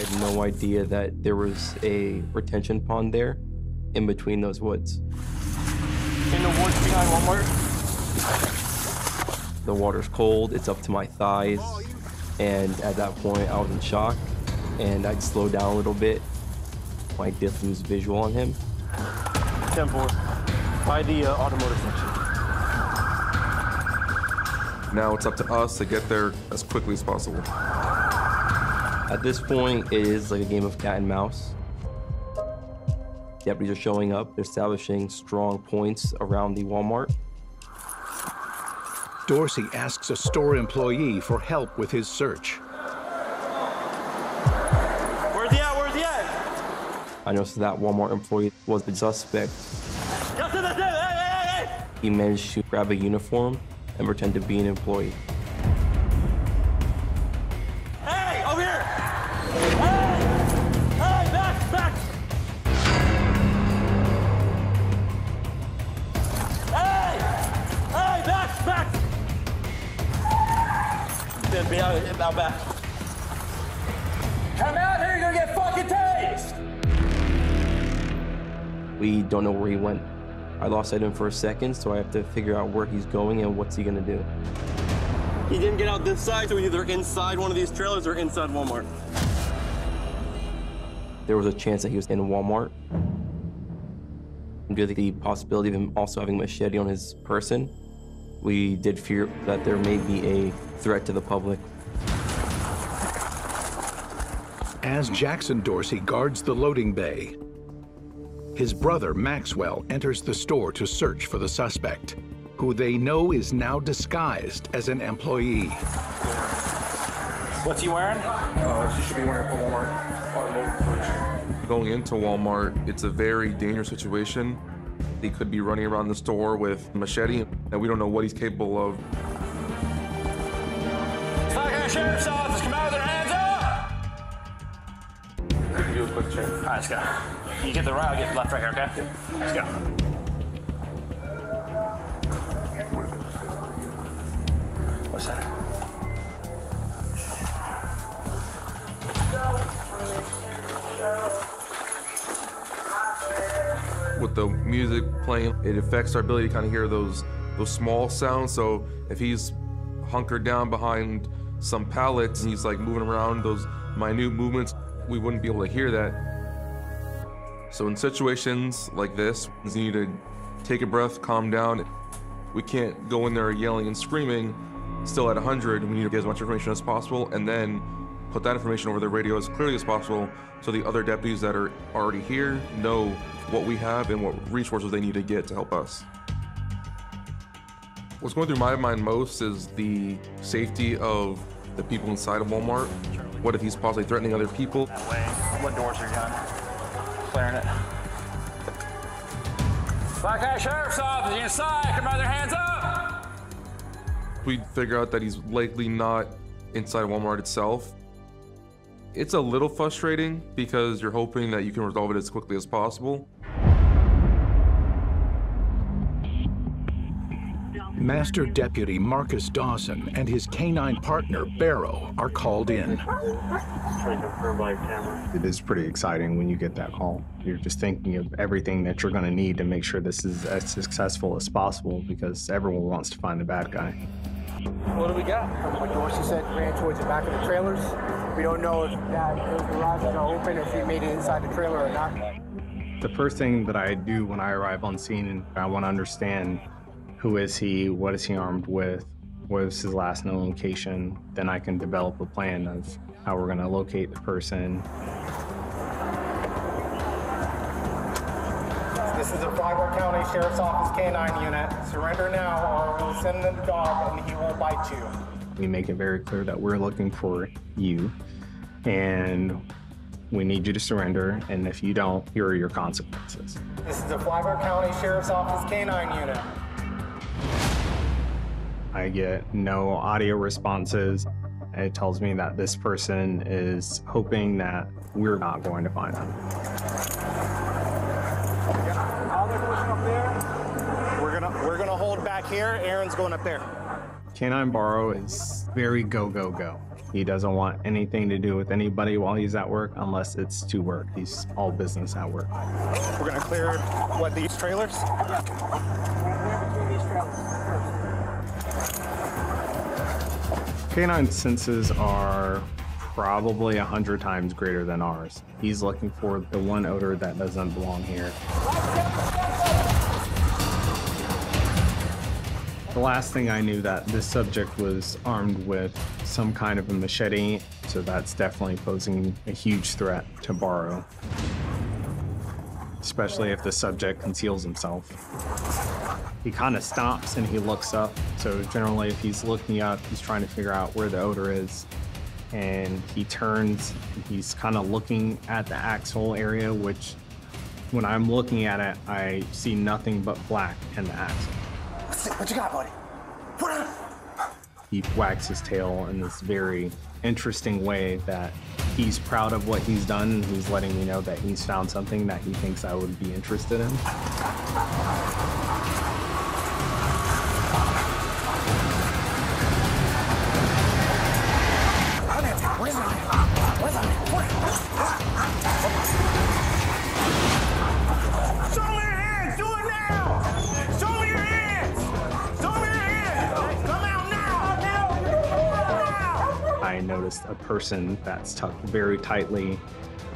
had no idea that there was a retention pond there in between those woods. In the woods behind Walmart? The water's cold, it's up to my thighs, and at that point I was in shock, and I'd slow down a little bit. I did lose visual on him. 10-4, by the automotive section. Now it's up to us to get there as quickly as possible. At this point, it is like a game of cat and mouse. Deputies are showing up, they're establishing strong points around the Walmart. Dorsey asks a store employee for help with his search. Where's he at? Where's he at? I noticed that Walmart employee was the suspect. That's it, hey! He managed to grab a uniform and pretend to be an employee. Hey, over here! Hey! Hey, back! Hey! Hey, back! Then be out back. Come out here, you're gonna get fucking tased! We don't know where he went. I lost sight of him for a second, so I have to figure out where he's going and what's he gonna do. He didn't get out this side, so either inside one of these trailers or inside Walmart. There was a chance that he was in Walmart. Due to the possibility of him also having a machete on his person, we did fear that there may be a threat to the public. As Jackson Dorsey guards the loading bay, his brother Maxwell enters the store to search for the suspect, who they know is now disguised as an employee. What's he wearing? She should be wearing for Walmart. Going into Walmart, it's a very dangerous situation. He could be running around the store with a machete, and we don't know what he's capable of. Fucking sheriff's office, come out with their hands up! We can do a quick check. All right, let's go. You get the right, I'll get the left right here, okay? Let's go. What's that? With the music playing, it affects our ability to kind of hear those small sounds. So if he's hunkered down behind some pallets and he's like moving around those minute movements, we wouldn't be able to hear that. So in situations like this, you need to take a breath, calm down. We can't go in there yelling and screaming, still at 100. We need to get as much information as possible and then put that information over the radio as clearly as possible so the other deputies that are already here know what we have and what resources they need to get to help us. What's going through my mind most is the safety of the people inside of Walmart. What if he's possibly threatening other people? That way, what doors are done? Clearing it. Policajci Sheriff's Office, inside, come out with their hands up! We figure out that he's likely not inside Walmart itself. It's a little frustrating because you're hoping that you can resolve it as quickly as possible. Master Deputy Marcus Dawson and his canine partner, Barrow, are called in. It is pretty exciting when you get that call. You're just thinking of everything that you're going to need to make sure this is as successful as possible because everyone wants to find the bad guy. What do we got? What Dorsey said ran towards the back of the trailers. We don't know if that garage is open, if he made it inside the trailer or not. The first thing that I do when I arrive on scene, I want to understand who is he, what is he armed with, what is his last known location. Then I can develop a plan of how we're going to locate the person. This is a Freiburg County Sheriff's Office K-9 unit. Surrender now or we'll send the dog and he will bite you. We make it very clear that we're looking for you and we need you to surrender, and if you don't, here are your consequences. This is a Freiburg County Sheriff's Office K-9 unit. I get no audio responses. It tells me that this person is hoping that we're not going to find them. All they're pushing up there. We're gonna hold back here. Aaron's going up there. Canine Barrow is very go, go, go. He doesn't want anything to do with anybody while he's at work unless it's to work. He's all business at work. We're gonna clear, what, these trailers? Canine senses are probably 100 times greater than ours. He's looking for the one odor that doesn't belong here. The last thing I knew that this subject was armed with some kind of a machete, so that's definitely posing a huge threat to borrow, especially if the subject conceals himself. He kind of stops and he looks up, so generally if he's looking up, he's trying to figure out where the odor is, and he turns, he's kind of looking at the axe hole area, which when I'm looking at it, I see nothing but black in the axe hole. What you got, buddy? Put on. He wags his tail in this very interesting way that he's proud of what he's done, and he's letting me know that he's found something that he thinks I would be interested in. I noticed a person that's tucked very tightly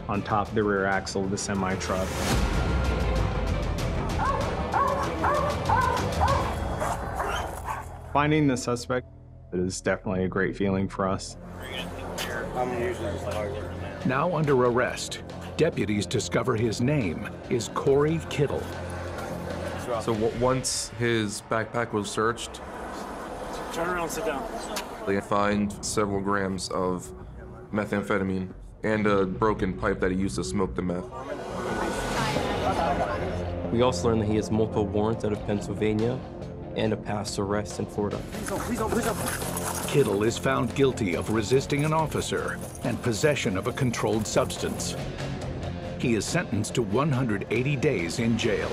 on top of the rear axle of the semi-truck. Finding the suspect is definitely a great feeling for us. Now under arrest, deputies discover his name is Corey Kittle. So once his backpack was searched, turn around, sit down. they find several grams of methamphetamine and a broken pipe that he used to smoke the meth. We also learned that he has multiple warrants out of Pennsylvania and a past arrest in Florida. Kittle is found guilty of resisting an officer and possession of a controlled substance. He is sentenced to 180 days in jail.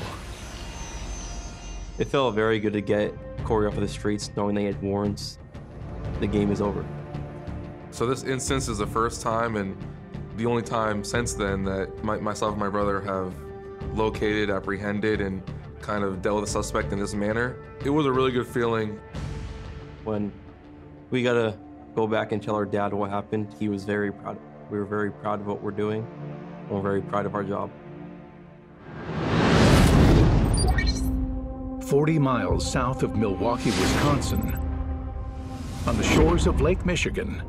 It felt very good to get Corey off of the streets knowing they had warrants. The game is over. So this instance is the first time and the only time since then that myself and my brother have located, apprehended, and kind of dealt with the suspect in this manner. It was a really good feeling. When we got to go back and tell our dad what happened, he was very proud. We were very proud of what we're doing, and we're very proud of our job. 40 miles south of Milwaukee, Wisconsin, on the shores of Lake Michigan,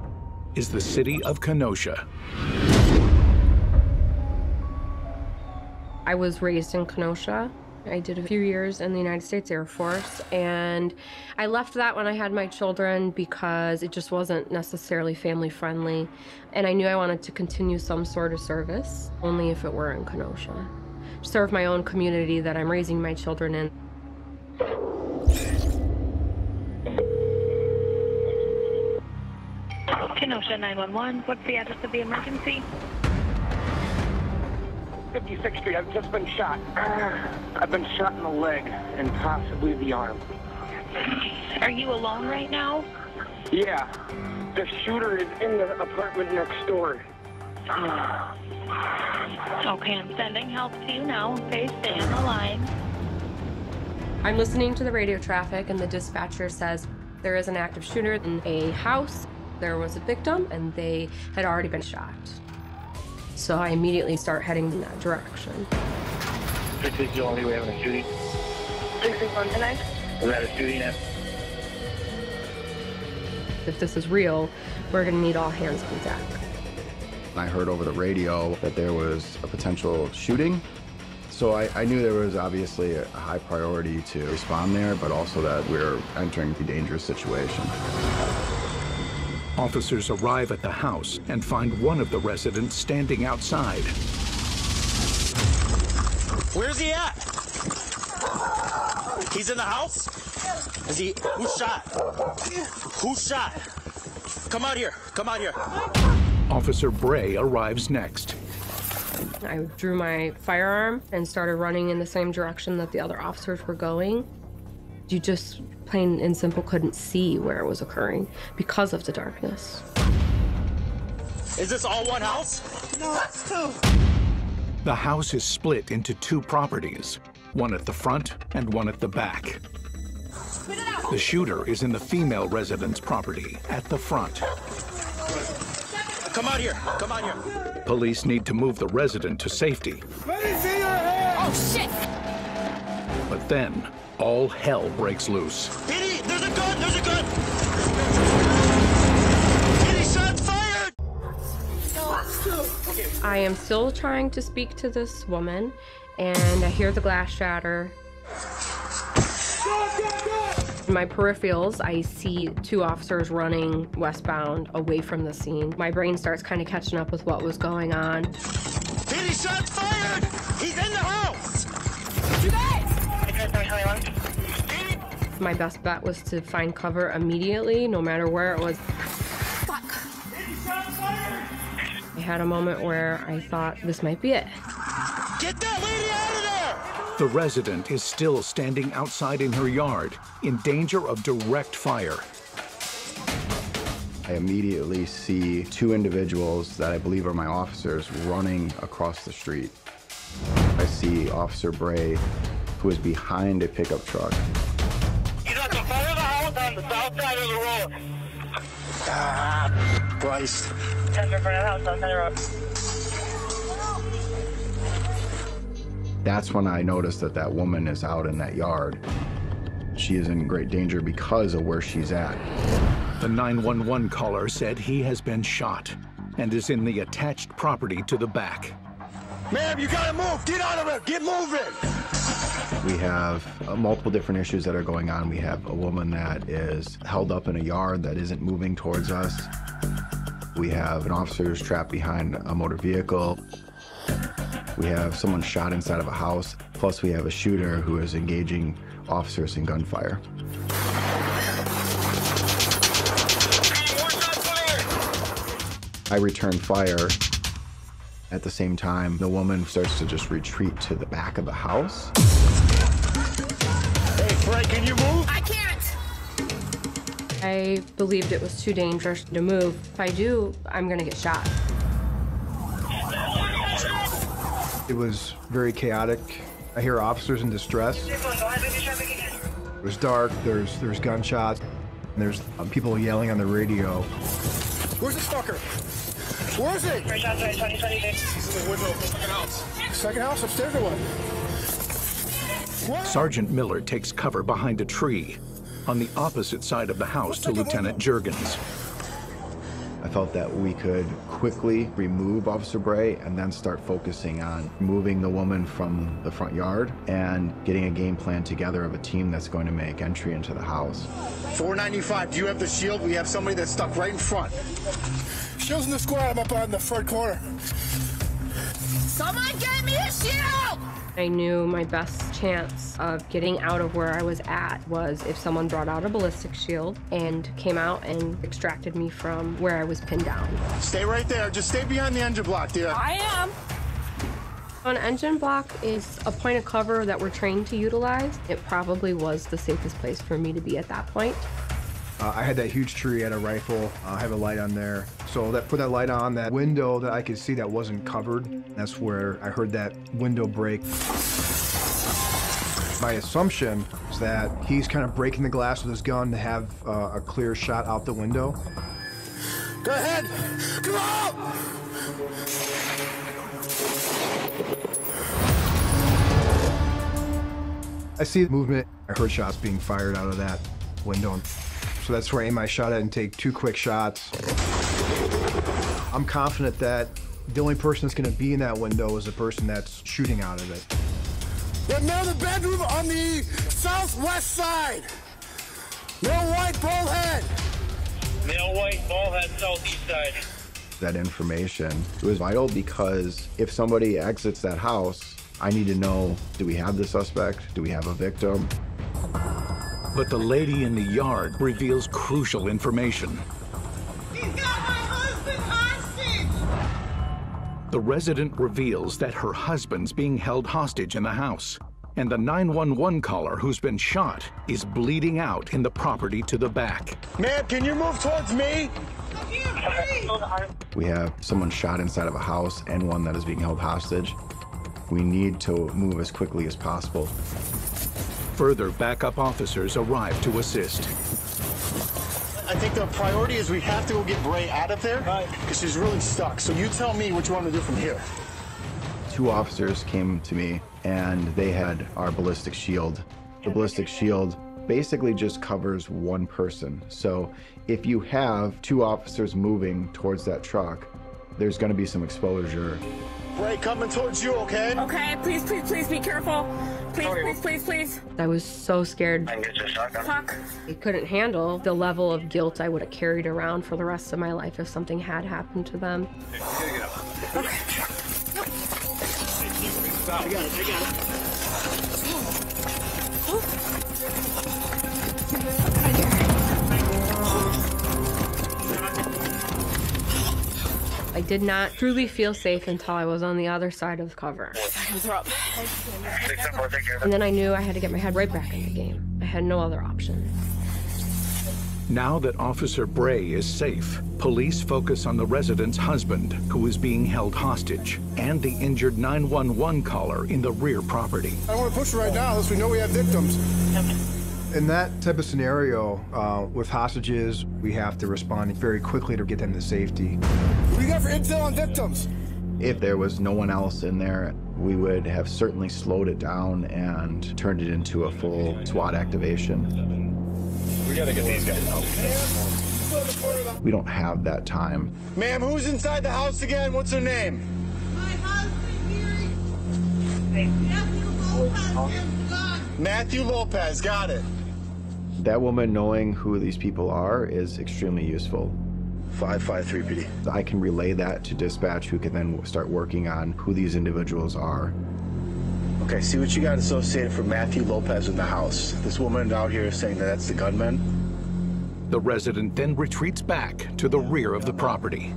is the city of Kenosha. I was raised in Kenosha. I did a few years in the United States Air Force, and I left that when I had my children because it just wasn't necessarily family friendly. And I knew I wanted to continue some sort of service, only if it were in Kenosha. Serve my own community that I'm raising my children in. Kenosha 911, what's the address of the emergency? 56th Street, I've just been shot. I've been shot in the leg and possibly the arm. Are you alone right now? Yeah, the shooter is in the apartment next door. Okay, I'm sending help to you now. Okay, stay on the line. I'm listening to the radio traffic, and the dispatcher says there is an active shooter in a house. There was a victim, and they had already been shot. So I immediately start heading in that direction. This is the only way having a shooting. 661 tonight? Is that a shooting at? If this is real, we're gonna need all hands on deck. I heard over the radio that there was a potential shooting. So I knew there was obviously a high priority to respond there, but also that we're entering a dangerous situation. Officers arrive at the house and find one of the residents standing outside. Where's he at? He's in the house? Is he? Who shot? Who shot? Come out here. Come out here. Officer Bray arrives next. I drew my firearm and started running in the same direction that the other officers were going. You just plain and simple couldn't see where it was occurring because of the darkness. Is this all one house? No, it's two. The house is split into two properties, one at the front and one at the back. The shooter is in the female resident's property at the front. Come out here. Come out here. Police need to move the resident to safety. Let me see your hand. Oh, shit! But then, all hell breaks loose. Diddy, there's a gun. There's a gun. Diddy, shots fired. I am still trying to speak to this woman, and I hear the glass shatter. In my peripherals, I see two officers running westbound away from the scene. My brain starts kind of catching up with what was going on. Diddy, shots fired. He's in the house. My best bet was to find cover immediately, no matter where it was. I had a moment where I thought this might be it. Get that lady out of there! The resident is still standing outside in her yard, in danger of direct fire. I immediately see two individuals that I believe are my officers running across the street. I see Officer Bray, who is behind a pickup truck. He's at the front of the house on the south side of the road. Ah, Christ. Tender front of the house on the road. That's when I noticed that that woman is out in that yard. She is in great danger because of where she's at. The 911 caller said he has been shot and is in the attached property to the back. Ma'am, you gotta move. Get out of it. Get moving. We have multiple different issues that are going on. We have a woman that is held up in a yard that isn't moving towards us. We have an officer who's trapped behind a motor vehicle. We have someone shot inside of a house. Plus, we have a shooter who is engaging officers in gunfire. I return fire. At the same time, the woman starts to just retreat to the back of the house. Hey, Frank, can you move? I can't! I believed it was too dangerous to move. If I do, I'm gonna get shot. It was very chaotic. I hear officers in distress. It was dark, there's gunshots, and there's people yelling on the radio. Where's this fucker? Where is he? Right outside 2026. He's in the window of the second house. Second house upstairs or what? What? Sergeant Miller takes cover behind a tree on the opposite side of the house to Lieutenant Juergens. I felt that we could quickly remove Officer Bray and then start focusing on moving the woman from the front yard and getting a game plan together of a team that's going to make entry into the house. 495, do you have the shield? We have somebody that's stuck right in front. Shield's in the squad. I'm up on the front corner. Someone get me a shield! I knew my best chance of getting out of where I was at was if someone brought out a ballistic shield and came out and extracted me from where I was pinned down. Stay right there. Just stay behind the engine block, dear. I am. An engine block is a point of cover that we're trained to utilize. It probably was the safest place for me to be at that point. I had that huge tree, I had a rifle, I have a light on there. So that put that light on, that window that I could see that wasn't covered, that's where I heard that window break. My assumption is that he's kind of breaking the glass with his gun to have a clear shot out the window. Go ahead. Come on! I see movement. I heard shots being fired out of that window. So that's where I aim my shot at and take two quick shots. I'm confident that the only person that's going to be in that window is the person that's shooting out of it. We're now in the bedroom on the southwest side. Male white, bald head. Male white, ball head, southeast side. That information, it was vital because if somebody exits that house, I need to know, do we have the suspect? Do we have a victim? But the lady in the yard reveals crucial information. He's got my husband hostage! The resident reveals that her husband's being held hostage in the house, and the 911 caller who's been shot is bleeding out in the property to the back. Ma'am, can you move towards me? I We have someone shot inside of a house and one that is being held hostage. We need to move as quickly as possible. Further backup officers arrive to assist. I think the priority is we have to go get Bray out of there because she's really stuck. So you tell me what you want to do from here. 2 officers came to me and they had our ballistic shield. The ballistic shield basically just covers one person. So if you have 2 officers moving towards that truck, there's going to be some exposure. Bray, coming towards you, okay? Okay, please, please, please be careful. Please, please, please, please. I was so scared. I can get you a shotgun. Fuck. I couldn't handle the level of guilt I would have carried around for the rest of my life if something had happened to them. Okay. I got it. I did not truly feel safe until I was on the other side of cover. And then I knew I had to get my head right back in the game. I had no other option. Now that Officer Bray is safe, police focus on the resident's husband, who is being held hostage, and the injured 911 caller in the rear property. I don't want to push it right now unless we know we have victims. In that type of scenario, with hostages, we have to respond very quickly to get them to safety. What do you got for intel on victims? If there was no one else in there, we would have certainly slowed it down and turned it into a full SWAT activation. We gotta get these guys out. We don't have that time. Ma'am, who's inside the house again? What's her name? My husband, Gary. Matthew Lopez, got it. That woman knowing who these people are is extremely useful. 553 PD. I can relay that to dispatch, who can then start working on who these individuals are. Okay, see what you got associated for Matthew Lopez in the house. This woman out here is saying that that's the gunman. The resident then retreats back to the rear of the property.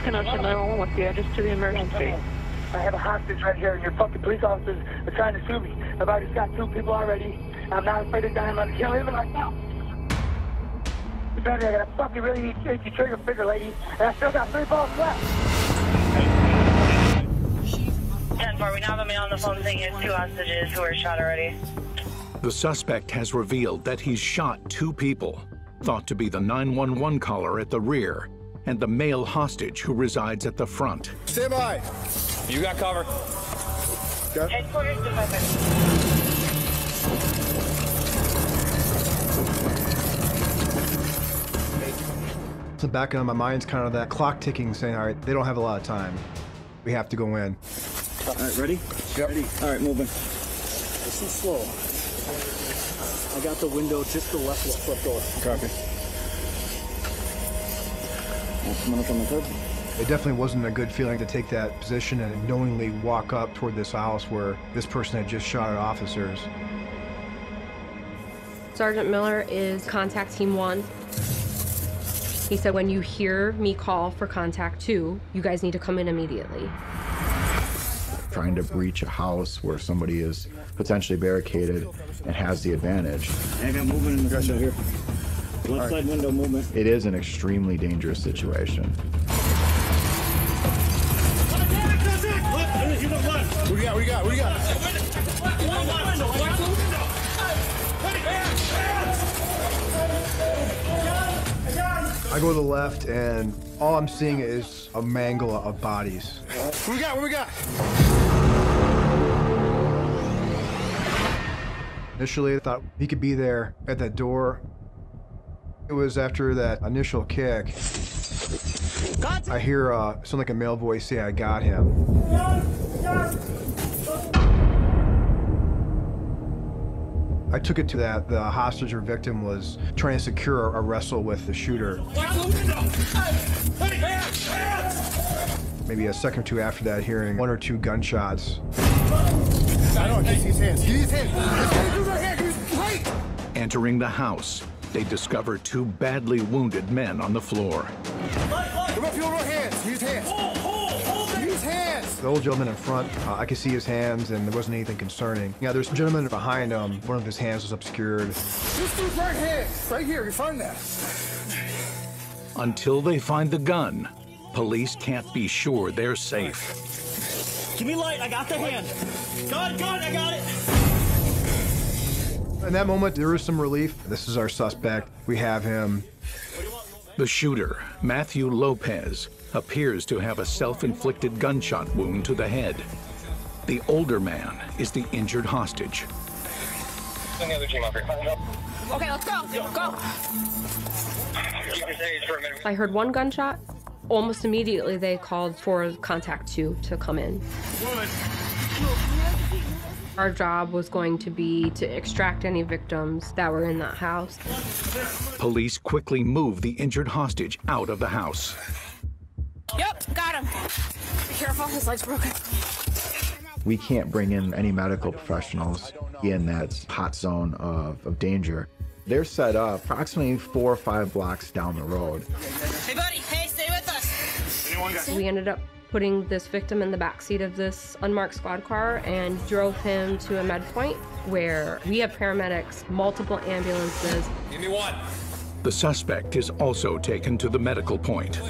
Connection 911, what's the address to the emergency? I have a hostage right here. Your fucking police officers are trying to sue me. I've already got 2 people already. I'm not afraid to die. I'm gonna kill him right now. I got a fucking really need safety trigger finger, lady. And I still got 3 balls left. 10-4, we now have a man on the phone saying he has 2 hostages who are shot already. The suspect has revealed that he's shot 2 people, thought to be the 911 caller at the rear and the male hostage who resides at the front. Stand by. You got cover. Headquarters to The back of my mind's kind of that clock ticking, saying, all right, they don't have a lot of time. We have to go in. All right, ready? Yep. Ready. All right, moving. Listen slow. I got the window just the left of the front door. Copy. Coming up on the curb. It definitely wasn't a good feeling to take that position and knowingly walk up toward this house where this person had just shot at officers. Sergeant Miller is contact team 1. He said, when you hear me call for contact 2, you guys need to come in immediately. Trying to breach a house where somebody is potentially barricaded and has the advantage. I got movement in the window here. Left side window movement. It is an extremely dangerous situation. What do you got? What do you got? What do you got? I go to the left, and all I'm seeing is a mangle of bodies. What we got? What we got? Initially, I thought he could be there at that door. It was after that initial kick. I hear something like a male voice say, "I got him." I took it to that the hostage or victim was trying to secure a wrestle with the shooter. Maybe a second or two after that, hearing 1 or 2 gunshots. I don't get his hands. Get his hands. Entering the house, they discover 2 badly wounded men on the floor. Come up, your hands. Use hands. Use hands. The old gentleman in front, I could see his hands and there wasn't anything concerning. Yeah, there's a gentleman behind him. One of his hands was obscured. This dude's right here. Right here, you find that. Until they find the gun, police can't be sure they're safe. Give me light, I got the hand. Gun, I got it. In that moment, there is some relief. This is our suspect. We have him. The shooter, Matthew Lopez, appears to have a self-inflicted gunshot wound to the head. The older man is the injured hostage. Send the other team up here. Okay, let's go. Go. I heard one gunshot. Almost immediately, they called for contact 2 to come in. Our job was going to be to extract any victims that were in that house. Police quickly move the injured hostage out of the house. Yep, got him. Be careful, his leg's broken. We can't bring in any medical professionals in that hot zone of danger. They're set up approximately 4 or 5 blocks down the road. Hey, buddy, hey, stay with us. We ended up putting this victim in the backseat of this unmarked squad car and drove him to a med point where we have paramedics, multiple ambulances. Give me one. The suspect is also taken to the medical point.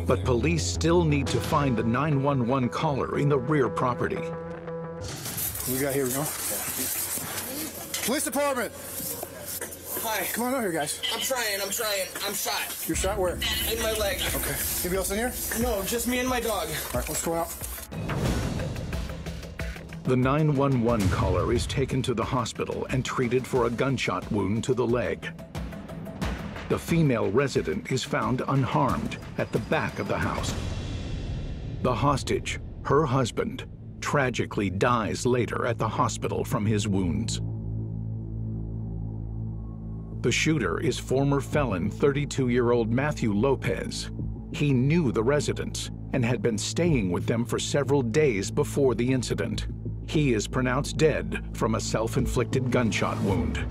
But police still need to find the 911 caller in the rear property. What we got here, we go? Police department! Hi. Come on over here, guys. I'm trying. I'm shot. You're shot where? In my leg. Okay. Anybody else in here? No, just me and my dog. All right, let's go out. The 911 caller is taken to the hospital and treated for a gunshot wound to the leg. The female resident is found unharmed at the back of the house. The hostage, her husband, tragically dies later at the hospital from his wounds. The shooter is former felon 32-year-old Matthew Lopez. He knew the residents and had been staying with them for several days before the incident. He is pronounced dead from a self-inflicted gunshot wound.